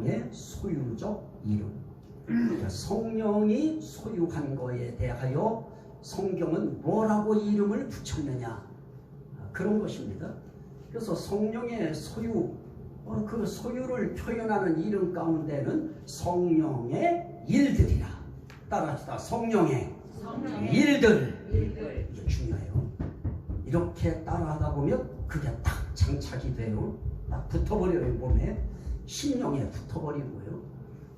성령의 소유적 이름. 그러니까 성령이 소유한 거에 대하여 성경은 뭐라고 이름을 붙였느냐, 그런 것입니다. 그래서 성령의 소유, 그 소유를 표현하는 이름 가운데는 성령의 일들이라. 따라합시다. 성령의 일들. 이게 중요해요. 이렇게 따라하다 보면 그게 딱 장착이 돼요. 딱 붙어버려요. 몸에 심령에 붙어버리고요.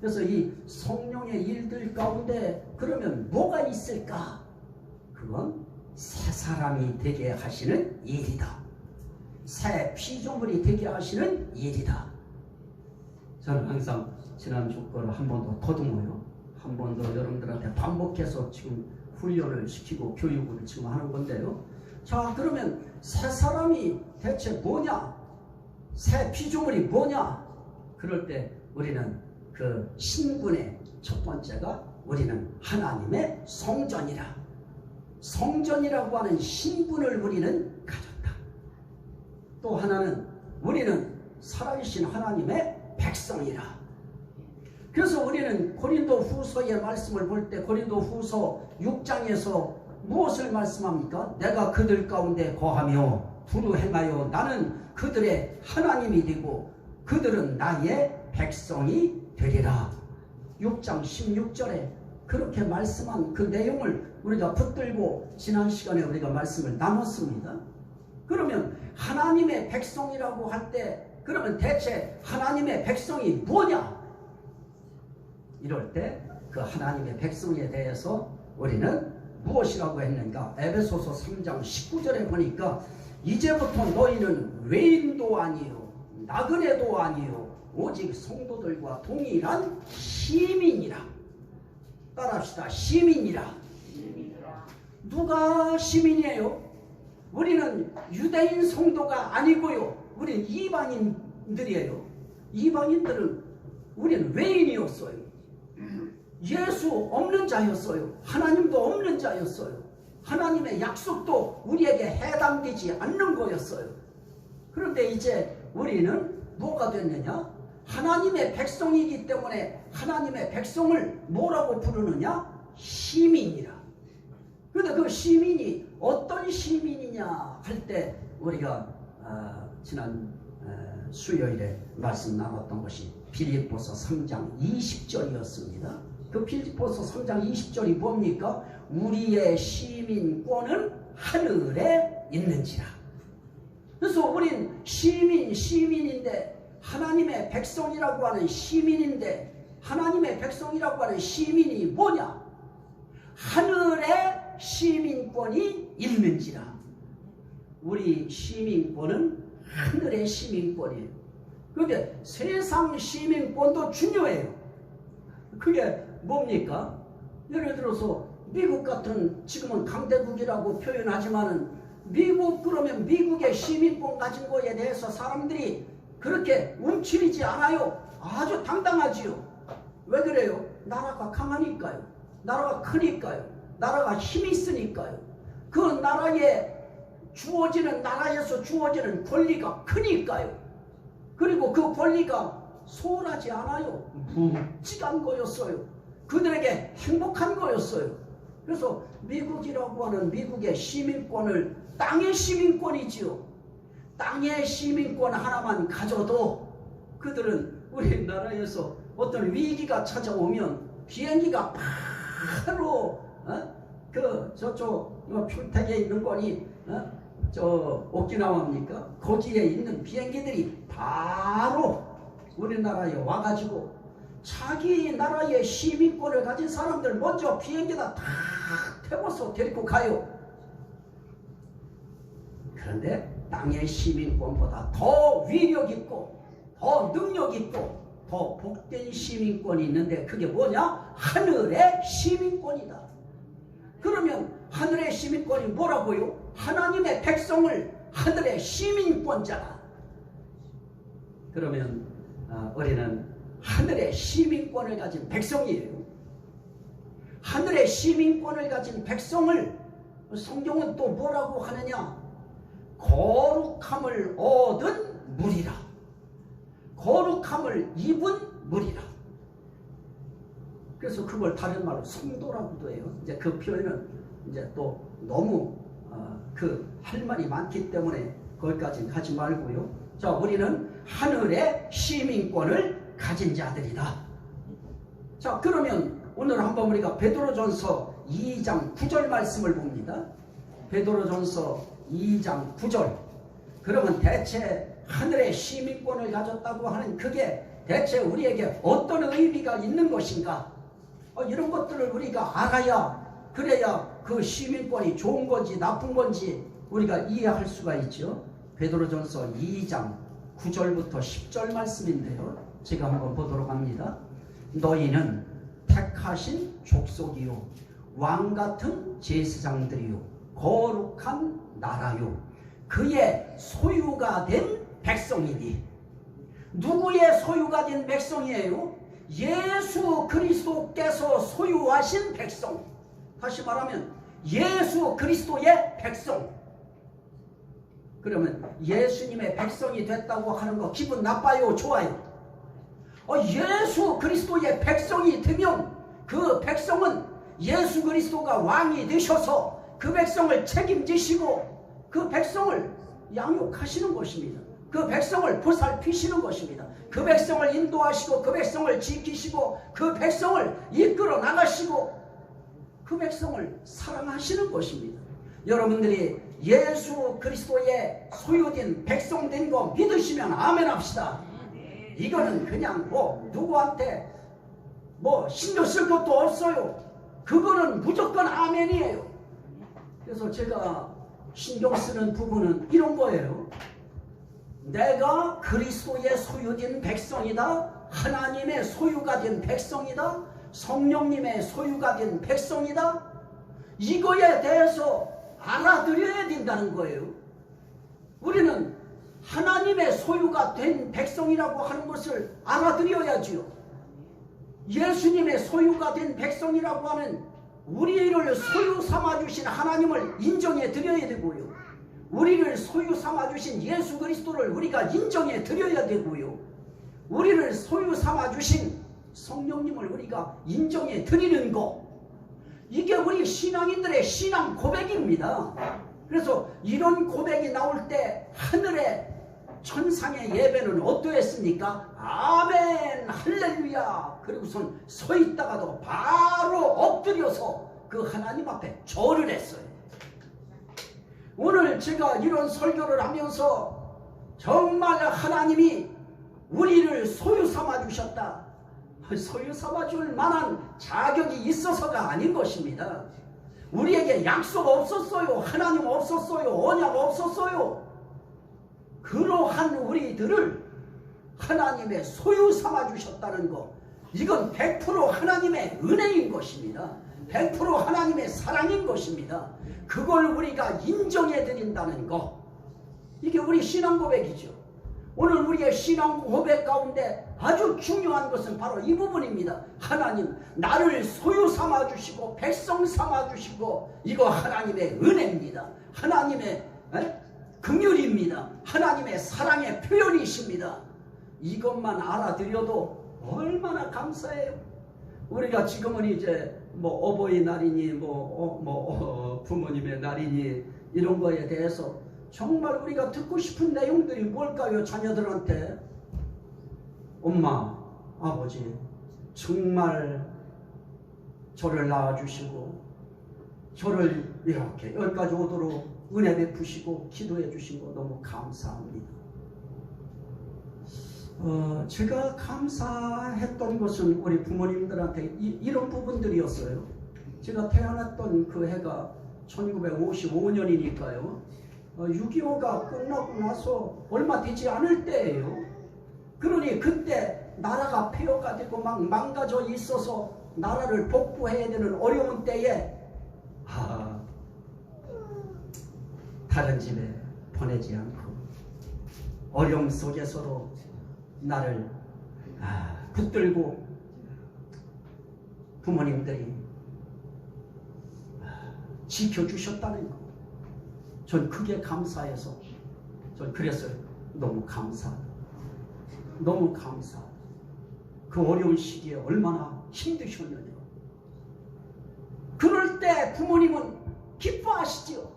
그래서 이 성령의 일들 가운데 그러면 뭐가 있을까? 그건 새 사람이 되게 하시는 일이다. 새 피조물이 되게 하시는 일이다. 저는 항상 지난주 거를 한 번 더 더듬어요. 한 번 더 여러분들한테 반복해서 지금 훈련을 시키고 교육을 지금 하는 건데요. 자, 그러면 새 사람이 대체 뭐냐? 새 피조물이 뭐냐? 그럴 때 우리는 그 신분의 첫 번째가 우리는 하나님의 성전이라. 성전이라고 하는 신분을 우리는 가졌다. 또 하나는 우리는 살아계신 하나님의 백성이라. 그래서 우리는 고린도 후서의 말씀을 볼 때 고린도 후서 6장에서 무엇을 말씀합니까? 내가 그들 가운데 거하며 두루 행하여 나는 그들의 하나님이 되고 그들은 나의 백성이 되리라. 6장 16절에 그렇게 말씀한 그 내용을 우리가 붙들고 지난 시간에 우리가 말씀을 나눴습니다. 그러면 하나님의 백성이라고 할 때 그러면 대체 하나님의 백성이 뭐냐? 이럴 때 그 하나님의 백성에 대해서 우리는 무엇이라고 했는가? 에베소서 3장 19절에 보니까 이제부터 너희는 외인도 아니요 나그네도 아니요 오직 성도들과 동일한 시민이라. 따라합시다. 시민이라. 누가 시민이에요? 우리는 유대인 성도가 아니고요. 우리는 이방인들이에요. 이방인들은 우리는 외인이었어요. 예수 없는 자였어요. 하나님도 없는 자였어요. 하나님의 약속도 우리에게 해당되지 않는 거였어요. 그런데 이제 우리는 뭐가 됐느냐? 하나님의 백성이기 때문에 하나님의 백성을 뭐라고 부르느냐? 시민이라. 그런데 그 시민이 어떤 시민이냐 할 때 우리가 지난 수요일에 말씀 나눴던 것이 빌립보서 3장 20절이었습니다. 그 빌립보서 3장 20절이 뭡니까? 우리의 시민권은 하늘에 있는지라. 그래서 우린 시민인데 하나님의 백성이라고 하는 시민인데 하나님의 백성이라고 하는 시민이 뭐냐? 하늘에 시민권이 있는지라. 우리 시민권은 하늘의 시민권이에요. 그런데 세상 시민권도 중요해요. 그게 뭡니까? 예를 들어서 미국 같은 지금은 강대국이라고 표현하지만은 미국 그러면 미국의 시민권 가진 거에 대해서 사람들이 그렇게 움츠리지 않아요. 아주 당당하지요. 왜 그래요? 나라가 강하니까요. 나라가 크니까요. 나라가 힘이 있으니까요. 그 나라에 나라에서 주어지는 권리가 크니까요. 그리고 그 권리가 소홀하지 않아요. 묵직한 거였어요. 그들에게 행복한 거였어요. 그래서 미국이라고 하는 미국의 시민권을 땅의 시민권이지요. 땅의 시민권 하나만 가져도 그들은 우리나라에서 어떤 위기가 찾아오면 비행기가 바로 저쪽 평택에 있는 거니 저 오키나와입니까? 거기에 있는 비행기들이 바로 우리나라에 와가지고 자기 나라의 시민권을 가진 사람들 먼저 비행기에다 다 태워서 데리고 가요. 그런데 땅의 시민권보다 더 위력 있고 더 능력 있고 더 복된 시민권이 있는데 그게 뭐냐? 하늘의 시민권이다. 그러면 하늘의 시민권이 뭐라고요? 하나님의 백성을 하늘의 시민권자다. 그러면 우리는 하늘의 시민권을 가진 백성이에요. 하늘의 시민권을 가진 백성을 성경은 또 뭐라고 하느냐? 거룩함을 얻은 무리라. 거룩함을 입은 무리라. 그래서 그걸 다른 말로 성도라고도 해요. 이제 그 표현은 이제 또 너무 그 할 말이 많기 때문에 거기까지는 가지 말고요. 자, 우리는 하늘의 시민권을 가진 자들이다. 자, 그러면 오늘 한번 우리가 베드로전서 2장 9절 말씀을 봅니다. 베드로전서 2장 9절. 그러면 대체 하늘의 시민권을 가졌다고 하는 그게 대체 우리에게 어떤 의미가 있는 것인가? 이런 것들을 우리가 알아야, 그래야 그 시민권이 좋은 건지 나쁜 건지 우리가 이해할 수가 있죠. 베드로전서 2장 9절부터 10절 말씀인데요. 제가 한번 보도록 합니다. 너희는 택하신 족속이요 왕같은 제사장들이요 거룩한 나라요 그의 소유가 된 백성이니. 누구의 소유가 된 백성이에요? 예수 그리스도께서 소유하신 백성. 다시 말하면 예수 그리스도의 백성. 그러면 예수님의 백성이 됐다고 하는 거 기분 나빠요? 좋아요? 예수 그리스도의 백성이 되면 그 백성은 예수 그리스도가 왕이 되셔서 그 백성을 책임지시고 그 백성을 양육하시는 것입니다. 그 백성을 보살피시는 것입니다. 그 백성을 인도하시고 그 백성을 지키시고 그 백성을 이끌어 나가시고 그 백성을 사랑하시는 것입니다. 여러분들이 예수 그리스도의 소유된 백성 된 거 믿으시면 아멘 합시다. 이거는 그냥 누구한테 신경 쓸 것도 없어요. 그거는 무조건 아멘이에요. 그래서 제가 신경 쓰는 부분은 이런 거예요. 내가 그리스도의 소유된 백성이다. 하나님의 소유가 된 백성이다. 성령님의 소유가 된 백성이다. 이거에 대해서 알아들여야 된다는 거예요. 우리는 하나님의 소유가 된 백성이라고 하는 것을 알아들여야지요. 예수님의 소유가 된 백성이라고 하는 우리를 소유 삼아주신 하나님을 인정해 드려야 되고요. 우리를 소유 삼아주신 예수 그리스도를 우리가 인정해 드려야 되고요. 우리를 소유 삼아주신 성령님을 우리가 인정해 드리는 것, 이게 우리 신앙인들의 신앙 고백입니다. 그래서 이런 고백이 나올 때 하늘의 천상의 예배는 어떠했습니까? 아멘 할렐루야. 그리고선 서 있다가도 바로 엎드려서 그 하나님 앞에 절을 했어요. 오늘 제가 이런 설교를 하면서 정말 하나님이 우리를 소유 삼아 주셨다. 소유 삼아 줄 만한 자격이 있어서가 아닌 것입니다. 우리에게 약속 없었어요. 하나님 없었어요. 언약 없었어요. 그러한 우리들을 하나님의 소유 삼아 주셨다는 것, 이건 100% 하나님의 은혜인 것입니다. 100% 하나님의 사랑인 것입니다. 그걸 우리가 인정해 드린다는 것, 이게 우리 신앙 고백이죠. 오늘 우리의 신앙 고백 가운데 아주 중요한 것은 바로 이 부분입니다. 하나님, 나를 소유 삼아 주시고 백성 삼아 주시고, 이거 하나님의 은혜입니다. 하나님의 긍휼입니다. 하나님의 사랑의 표현이십니다. 이것만 알아들여도 얼마나 감사해요. 우리가 지금은 이제 어버이날이니 부모님의 날이니 이런 거에 대해서 정말 우리가 듣고 싶은 내용들이 뭘까요? 자녀들한테 엄마, 아버지 정말 저를 낳아주시고 저를 이렇게 여기까지 오도록 은혜 베푸시고 기도해 주신 거 너무 감사합니다. 제가 감사했던 것은 우리 부모님들한테 이런 부분들이었어요. 제가 태어났던 그 해가 1955년이니까요. 6.25가 끝나고 나서 얼마 되지 않을 때예요. 그러니 그때 나라가 폐허가 되고 막 망가져 있어서 나라를 복구해야 되는 어려운 때에 다른 집에 보내지 않고 어려움 속에서도 나를 붙들고 부모님들이 지켜주셨다는 것, 전 그게 감사해서 전 그랬어요. 너무 감사하다. 너무 감사하다. 그 어려운 시기에 얼마나 힘드셨느냐. 그럴 때 부모님은 기뻐하시지요.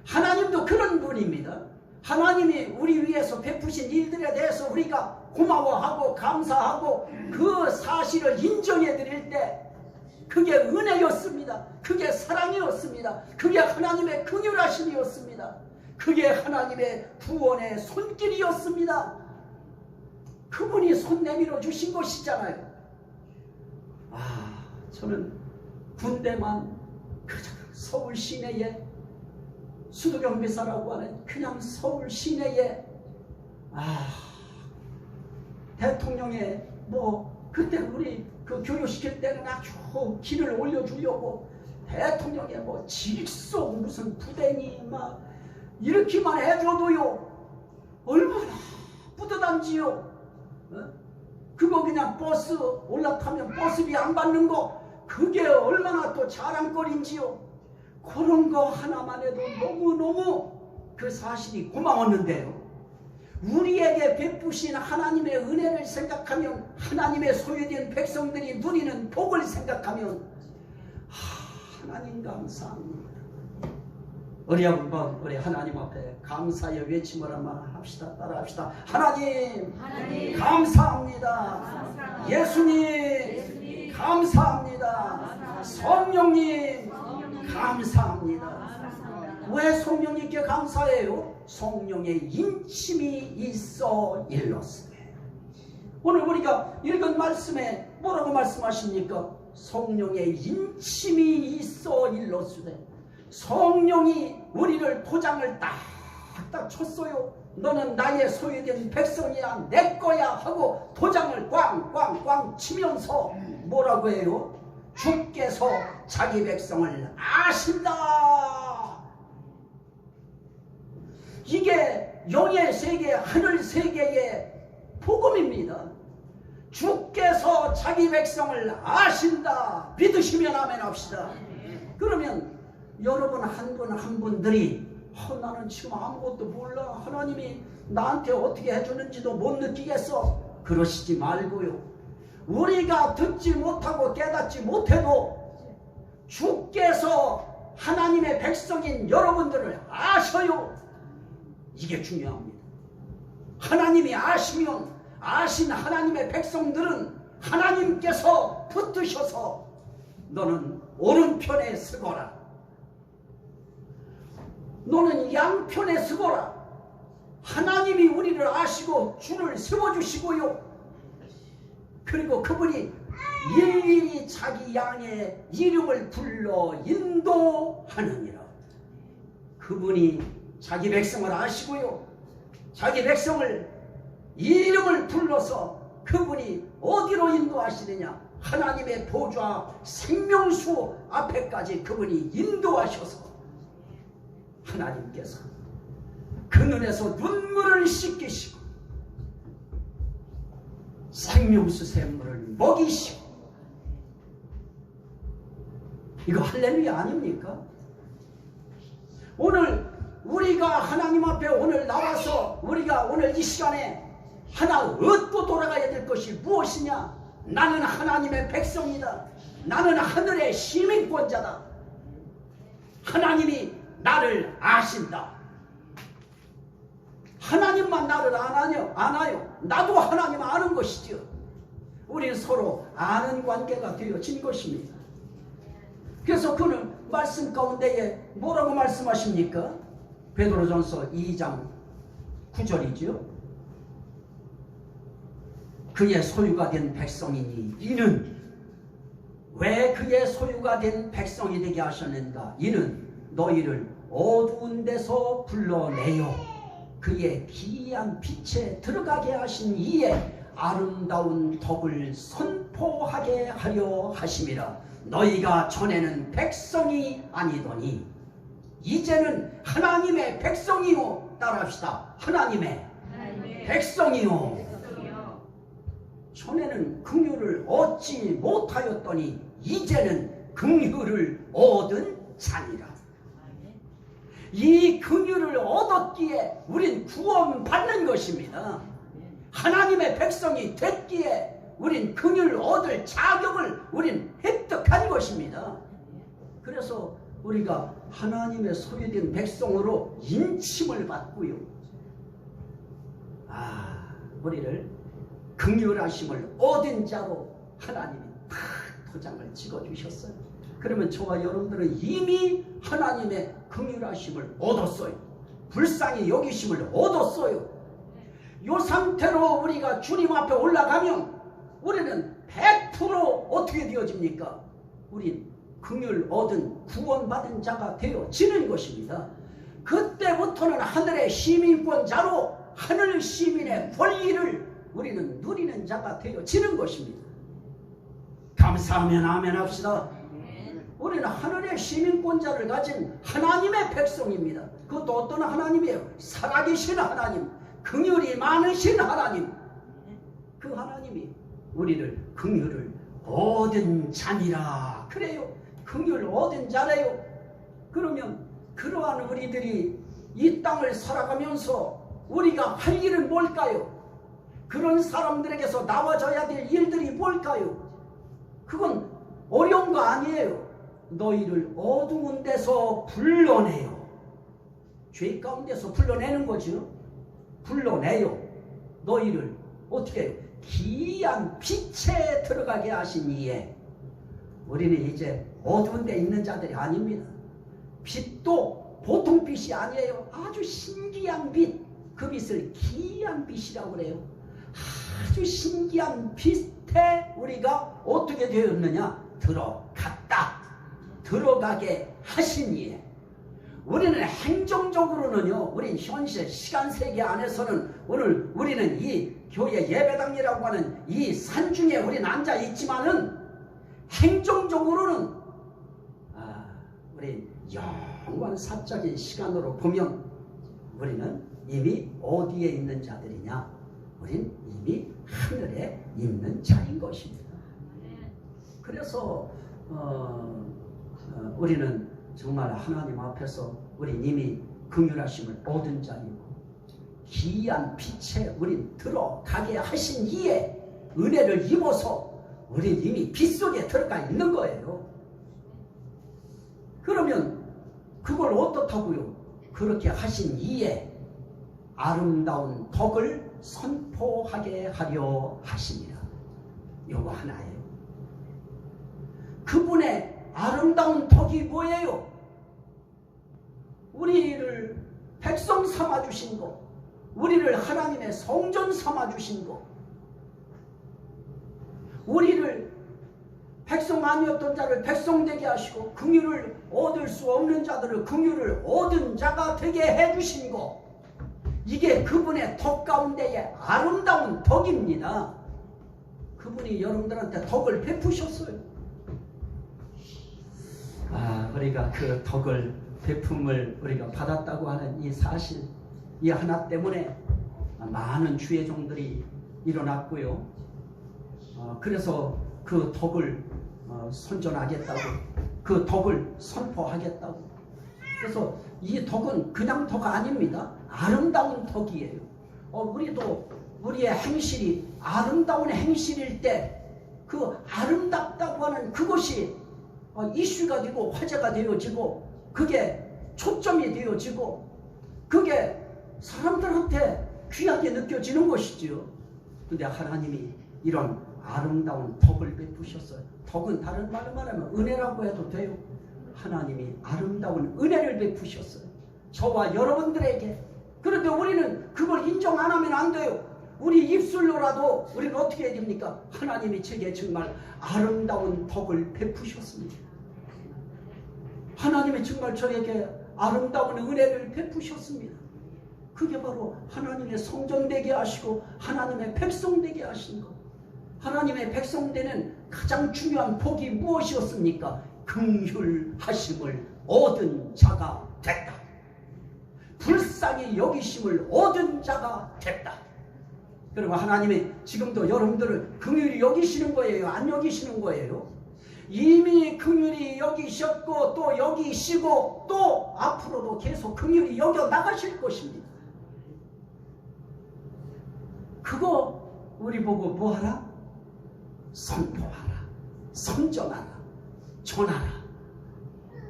하나님도 그런 분입니다. 하나님이 우리 위해서 베푸신 일들에 대해서 우리가 고마워하고 감사하고 그 사실을 인정해 드릴 때 그게 은혜였습니다. 그게 사랑이었습니다. 그게 하나님의 긍휼하심이었습니다. 그게 하나님의 구원의 손길이었습니다. 그분이 손 내밀어 주신 것이잖아요. 저는 군대만 그저 서울 시내에 수도경비사라고 하는 그냥 서울 시내에 대통령의 그때 우리 그 교육시킬 때는 아주 길을 올려주려고 대통령의 직속 무슨 부대니 막 이렇게만 해줘도요 얼마나 뿌듯한지요. 그거 그냥 버스 올라타면 버스비 안 받는 거 그게 얼마나 또 자랑거리인지요. 그런 거 하나만 해도 너무너무 그 사실이 고마웠는데요. 우리에게 베푸신 하나님의 은혜를 생각하면, 하나님의 소유된 백성들이 누리는 복을 생각하면 하나님 감사합니다. 우리 한번 우리 하나님 앞에 감사의 외침을 한번 합시다. 따라합시다. 하나님 감사합니다. 예수님 감사합니다. 성령님 감사합니다. 왜 성령님께 감사해요? 성령의 인침이 있어 일렀으네. 오늘 우리가 읽은 말씀에 뭐라고 말씀하십니까? 성령의 인침이 있어 일렀으네. 성령이 우리를 도장을 딱딱 쳤어요. 너는 나의 소유된 백성이야, 내 거야 하고 도장을 꽝꽝꽝 치면서 뭐라고 해요? 주께서 자기 백성을 아신다. 이게 영의 세계, 하늘 세계의 복음입니다. 주께서 자기 백성을 아신다. 믿으시면 아멘 합시다. 그러면 여러분 한 분 한 분들이 나는 지금 아무것도 몰라, 하나님이 나한테 어떻게 해주는지도 못 느끼겠어, 그러시지 말고요. 우리가 듣지 못하고 깨닫지 못해도 주께서 하나님의 백성인 여러분들을 아셔요. 이게 중요합니다. 하나님이 아시면 아신 하나님의 백성들은 하나님께서 붙드셔서 너는 오른편에 서거라, 너는 양편에 서거라. 하나님이 우리를 아시고 줄을 세워주시고요. 그리고 그분이 일일이 자기 양의 이름을 불러 인도하느니라. 그분이 자기 백성을 아시고요, 자기 백성을 이름을 불러서 그분이 어디로 인도하시느냐? 하나님의 보좌 생명수 앞에까지 그분이 인도하셔서 하나님께서 그 눈에서 눈물을 씻기시고 생명수 샘물을 먹이시고, 이거 할렐루야 아닙니까? 오늘 우리가 하나님 앞에 오늘 나와서 우리가 오늘 이 시간에 하나 얻고 돌아가야 될 것이 무엇이냐? 나는 하나님의 백성이다. 나는 하늘의 시민권자다. 하나님이 나를 아신다. 하나님만 나를 아나요? 나도 하나님 아는 것이지요. 우리는 서로 아는 관계가 되어진 것입니다. 그래서 그는 말씀 가운데에 뭐라고 말씀하십니까? 베드로전서 2장 9절이지요. 그의 소유가 된 백성이니 이는, 왜 그의 소유가 된 백성이 되게 하셨는가? 이는 너희를 어두운 데서 불러내어 그의 기이한 빛에 들어가게 하신 이의 아름다운 덕을 선포하게 하려 하심이라. 너희가 전에는 백성이 아니더니 이제는 하나님의 백성이요. 따라합시다. 하나님의 백성이요. 전에는 긍휼을 얻지 못하였더니 이제는 긍휼을 얻은 자니라. 이 긍휼을 얻었기에 우린 구원받는 것입니다. 하나님의 백성이 됐기에 우린 긍휼을 얻을 자격을 우린 획득한 것입니다. 그래서 우리가 하나님의 소유된 백성으로 인침을 받고요. 우리를 긍휼하심을 얻은 자로 하나님이 다 도장을 찍어주셨어요. 그러면 저와 여러분들은 이미 하나님의 긍휼하심을 얻었어요. 불쌍히 여기심을 얻었어요. 이 상태로 우리가 주님 앞에 올라가면 우리는 100% 어떻게 되어집니까? 우린 긍휼 얻은 구원받은 자가 되어지는 것입니다. 그때부터는 하늘의 시민권자로 하늘 시민의 권리를 우리는 누리는 자가 되어지는 것입니다. 감사하면 아멘 합시다. 우리는 하늘의 시민권자를 가진 하나님의 백성입니다. 그것도 어떤 하나님이에요? 살아계신 하나님, 긍휼이 많으신 하나님. 그 하나님이 우리를 긍휼을 얻은 자니라. 그래요. 긍휼을 얻은 자래요. 그러면 그러한 우리들이 이 땅을 살아가면서 우리가 할 일은 뭘까요? 그런 사람들에게서 나와줘야 될 일들이 뭘까요? 그건 어려운 거 아니에요. 너희를 어두운 데서 불러내요. 죄 가운데서 불러내는 거죠. 불러내요. 너희를 어떻게 해요? 기이한 빛에 들어가게 하신 이에 우리는 이제 어두운 데 있는 자들이 아닙니다. 빛도 보통 빛이 아니에요. 아주 신기한 빛. 그 빛을 기이한 빛이라고 그래요. 아주 신기한 빛에 우리가 어떻게 되었느냐? 들어갔다. 들어가게 하신 이에 우리는 행정적으로는요, 우린 현실 시간 세계 안에서는 오늘 우리는 이 교회 예배당이라고 하는 이 산중에 우리는 앉아 있지만은 행정적으로는 우리 영원 사적인 시간으로 보면 우리는 이미 어디에 있는 자들이냐? 우린 이미 하늘에 있는 자인 것입니다. 그래서 우리는 정말 하나님 앞에서 우린 이미 긍휼하심을 얻은 자이고 기이한 빛에 우린 들어가게 하신 이에 은혜를 입어서 우린 이미 빛 속에 들어가 있는 거예요. 그러면 그걸 어떻다고요? 그렇게 하신 이에 아름다운 덕을 선포하게 하려 하십니다. 요거 하나예요. 그분의 아름다운 덕이 뭐예요? 우리를 백성 삼아주신 것, 우리를 하나님의 성전 삼아주신 것, 우리를 백성 아니었던 자를 백성 되게 하시고 긍휼을 얻을 수 없는 자들을 긍휼을 얻은 자가 되게 해주신 것, 이게 그분의 덕 가운데의 아름다운 덕입니다. 그분이 여러분들한테 덕을 베푸셨어요. 우리가 그 덕을 베품을 우리가 받았다고 하는 이 사실, 이 하나 때문에 많은 주의 종들이 일어났고요. 그래서 그 덕을 선전하겠다고, 그 덕을 선포하겠다고. 그래서 이 덕은 그냥 덕 아닙니다. 아름다운 덕이에요. 우리도 우리의 행실이 아름다운 행실일 때 그 아름답다고 하는 그것이 이슈가 되고 화제가 되어지고 그게 초점이 되어지고 그게 사람들한테 귀하게 느껴지는 것이지요. 근데 하나님이 이런 아름다운 덕을 베푸셨어요. 덕은 다른 말로 말하면 은혜라고 해도 돼요. 하나님이 아름다운 은혜를 베푸셨어요. 저와 여러분들에게. 그런데 우리는 그걸 인정 안 하면 안 돼요. 우리 입술로라도 우리는 어떻게 해야 됩니까? 하나님이 제게 정말 아름다운 덕을 베푸셨습니다. 하나님이 정말 저에게 아름다운 은혜를 베푸셨습니다. 그게 바로 하나님의 성전 되게 하시고 하나님의 백성 되게 하신 것. 하나님의 백성 되는 가장 중요한 복이 무엇이었습니까? 긍휼하심을 얻은 자가 됐다. 불쌍히 여기심을 얻은 자가 됐다. 그리고 하나님이 지금도 여러분들을 긍휼히 여기시는 거예요? 안 여기시는 거예요? 이미 긍휼히 여기셨고 또 여기시고 또 앞으로도 계속 긍휼히 여겨 나가실 것입니다. 그거 우리 보고 뭐하라? 선포하라, 선전하라, 전하라.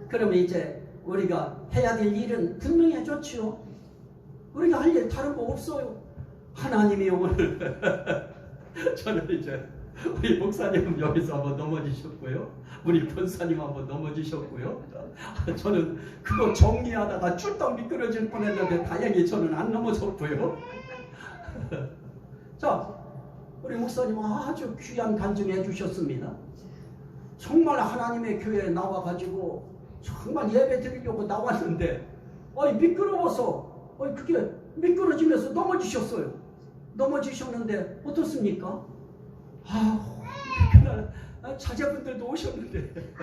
그러면 이제 우리가 해야 될 일은 분명히 해줬죠. 우리가 할 일 다른 거 없어요. 하나님이 오늘 저는 이제 우리 목사님은 여기서 한번 넘어지셨고요, 우리 권사님 한번 넘어지셨고요. 저는 그거 정리하다가 쫄딱 미끄러질 뻔했는데 다행히 저는 안 넘어졌고요. 자, 우리 목사님 아주 귀한 간증해 주셨습니다. 정말 하나님의 교회에 나와가지고 정말 예배 드리려고 나왔는데 미끄러워서 그게 미끄러지면서 넘어지셨어요. 넘어지셨는데 어떻습니까? 그날 자제분들도 오셨는데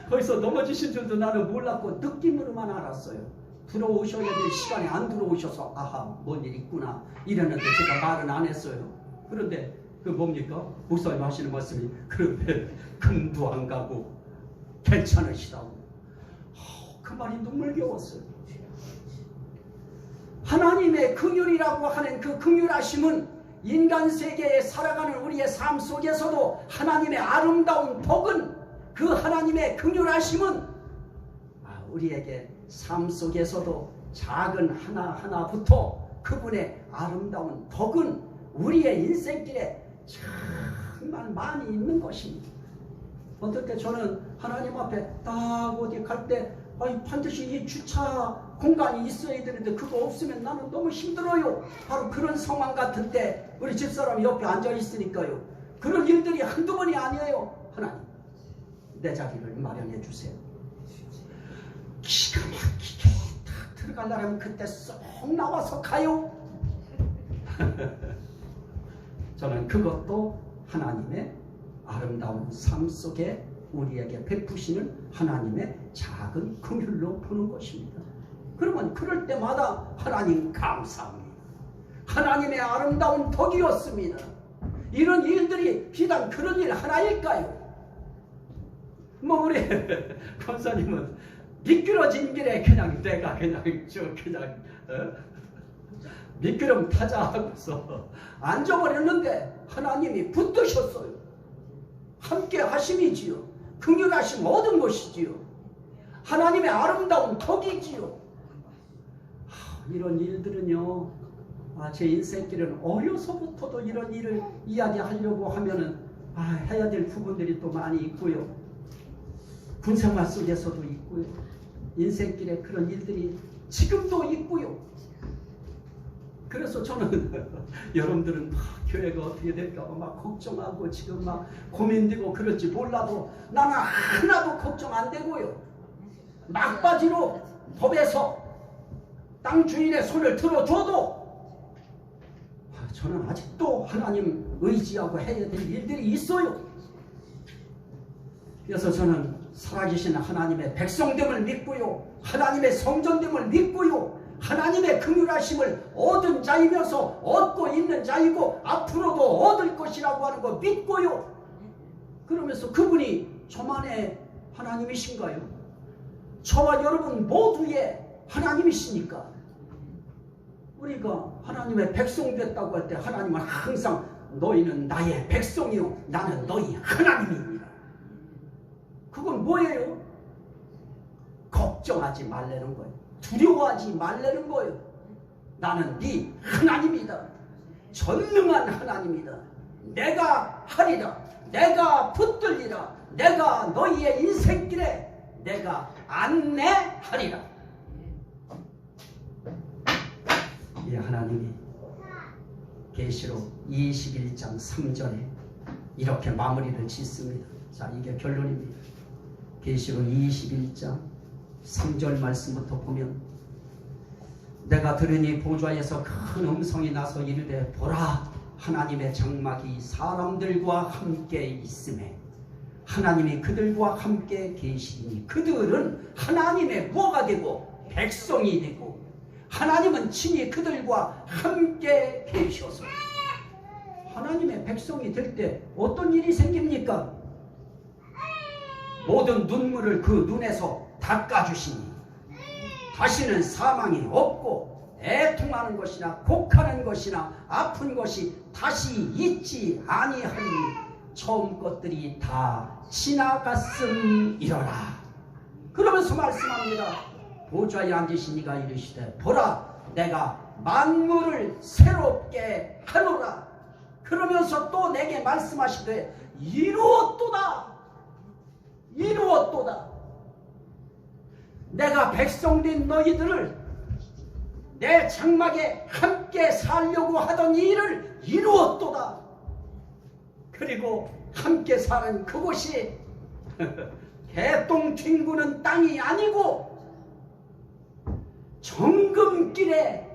거기서 넘어지신 줄도 나는 몰랐고 느낌으로만 알았어요. 들어오셔야 될 시간에 안 들어오셔서 아하, 뭔 일 있구나 이랬는데 제가 말은 안 했어요. 그런데 그 뭡니까? 목사님 하시는 말씀이 그런데 금도 안 가고 괜찮으시다고. 그 말이 눈물겨웠어요. 하나님의 긍휼이라고 하는 그 긍휼하심은 인간 세계에 살아가는 우리의 삶 속에서도 하나님의 아름다운 복은, 그 하나님의 긍휼하심은 우리에게 삶 속에서도 작은 하나하나부터 그분의 아름다운 복은 우리의 인생길에 정말 많이 있는 것입니다. 어떨 때 저는 하나님 앞에 딱 어디 갈 때 반드시 이 주차 공간이 있어야 되는데 그거 없으면 나는 너무 힘들어요. 바로 그런 상황 같은 때 우리 집사람이 옆에 앉아 있으니까요. 그런 일들이 한두 번이 아니에요. 하나님, 내 자리를 마련해 주세요. 기가 막히게 딱 들어가려면 그때 쏙 나와서 가요. 저는 그것도 하나님의 아름다운 삶 속에 우리에게 베푸시는 하나님의 작은 긍휼로 보는 것입니다. 그러면 그럴 때마다 하나님 감사합니다. 하나님의 아름다운 덕이었습니다. 이런 일들이 비단 그런 일 하나일까요? 우리 권사님은 미끄러진 길에 그냥 내가 그냥 미끄럼 타자 하고서 앉아버렸는데 하나님이 붙드셨어요. 함께 하심이지요. 긍휼하심 얻은 것이지요. 하나님의 아름다운 덕이지요. 이런 일들은요, 제 인생길은 어려서부터도 이런 일을 이야기하려고 하면은 해야 될 부분들이 또 많이 있고요. 군생활 속에서도 있고요. 인생길에 그런 일들이 지금도 있고요. 그래서 저는 여러분들은 교회가 어떻게 될까 막 걱정하고 지금 막 고민되고 그럴지 몰라도 나는 하나도 걱정 안 되고요. 막바지로 법에서 땅 주인의 손을 들어줘도 저는 아직도 하나님 의지하고 해야 될 일들이 있어요. 그래서 저는 살아계신 하나님의 백성됨을 믿고요. 하나님의 성전됨을 믿고요. 하나님의 긍휼하심을 얻은 자이면서 얻고 있는 자이고 앞으로도 얻을 것이라고 하는 거 믿고요. 그러면서 그분이 저만의 하나님이신가요? 저와 여러분 모두의 하나님이시니까 우리가 하나님의 백성 됐다고 할 때 하나님은 항상 너희는 나의 백성이요 나는 너희 하나님입니다. 그건 뭐예요? 걱정하지 말라는 거예요. 두려워하지 말라는 거예요. 나는 네 하나님이다. 전능한 하나님이다. 내가 하리라. 내가 붙들리라. 내가 너희의 인생길에 내가 안내하리라. 이 하나님이 계시록 21장 3절에 이렇게 마무리를 짓습니다. 자, 이게 결론입니다. 계시록 21장 3절 말씀부터 보면 내가 들으니 보좌에서 큰 음성이 나서 이르되 보라 하나님의 장막이 사람들과 함께 있음에 하나님이 그들과 함께 계시니 그들은 하나님의 뭐가 되고 백성이 되고 하나님은 친히 그들과 함께 계셔서 하나님의 백성이 될 때 어떤 일이 생깁니까? 모든 눈물을 그 눈에서 닦아주시니 다시는 사망이 없고 애통하는 것이나 곡하는 것이나 아픈 것이 다시 있지 아니하니 처음 것들이 다 지나갔음이러라. 그러면서 말씀합니다. 보좌에 앉으신 이가 이르시되 보라 내가 만물을 새롭게 하노라. 그러면서 또 내게 말씀하시되 이루었도다. 이루었도다. 내가 백성된 너희들을 내 장막에 함께 살려고 하던 일을 이루었도다. 그리고 함께 사는 그곳이 개똥 뒹구는 땅이 아니고 정금길에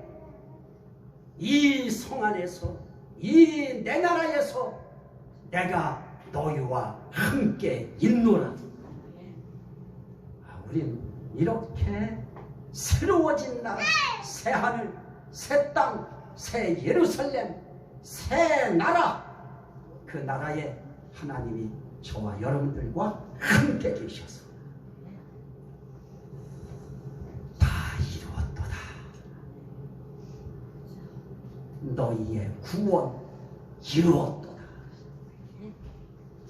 이 성 안에서 이 내 나라에서 내가 너희와 함께 있노라. 우린 이렇게 새로워진 나라, 새 하늘, 새 땅, 새 예루살렘, 새 나라, 그 나라에 하나님이 저와 여러분들과 함께 계셔서 다 이루었도다. 너희의 구원 이루었도다.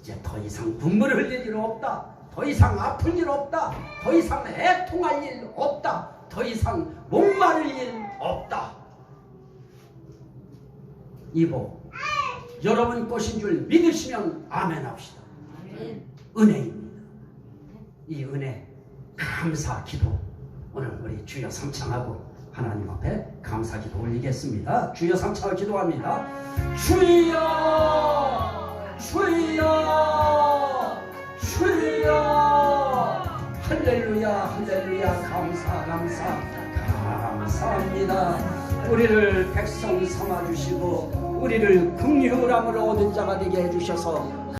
이제 더 이상 눈물을 흘릴 일 없다. 더 이상 아플 일 없다. 더 이상 애통할 일 없다. 더 이상 목마를 일 없다. 이보 여러분 것인 줄 믿으시면 아멘 합시다. 은혜입니다. 이 은혜 감사 기도 오늘 우리 주여 삼창하고 하나님 앞에 감사 기도 올리겠습니다. 주여 삼창을 기도합니다. 주여 주여 주여 할렐루야 할렐루야 감사합니다. 우리를 백성 삼아주시고 우리를 긍휼함을 얻은 자가 되게 해주셔서